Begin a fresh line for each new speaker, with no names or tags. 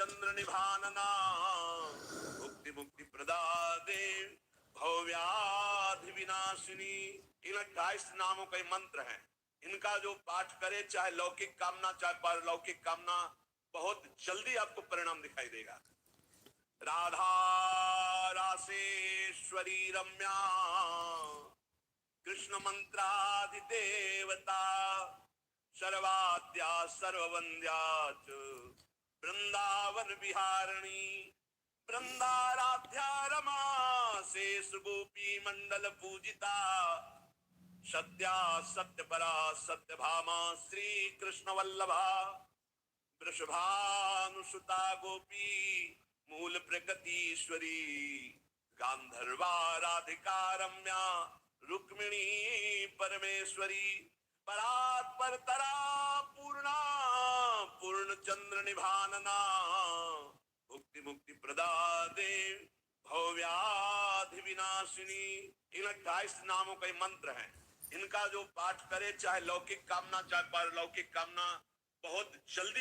चंद्र निभानना मुक्ति मुक्ति प्रदादे भव्याधि विनाशिनी। इन 28 नामों का मंत्र है। इनका जो पाठ करे, चाहे लौकिक कामना चाहे पारलौकिक कामना, बहुत जल्दी आपको परिणाम दिखाई देगा। राधा रासेश्वरी रम्या कृष्ण मंत्रादि देवता सर्वाद्या सर्ववंद्या च वृंदावन विहारिणी वृंदाराध्या रमा शेष गोपी मंडल पूजिता सत्या सत्यपरा सत्यभामा श्री कृष्ण वल्लभा वृषभानुसुता गोपी मूल प्रकृतीश्वरी गांधर्वा राधिका रम्या रुक्मिणी परमेश्वरी परात्पर तरा पूर्णा पूर्ण चंद्र निभानना मुक्ति मुक्ति प्रदादे भव्याधि विनाशिनी। इन 28 नामों का मंत्र है। इनका जो पाठ करे, चाहे लौकिक कामना चाहे पारलौकिक कामना, बहुत जल्दी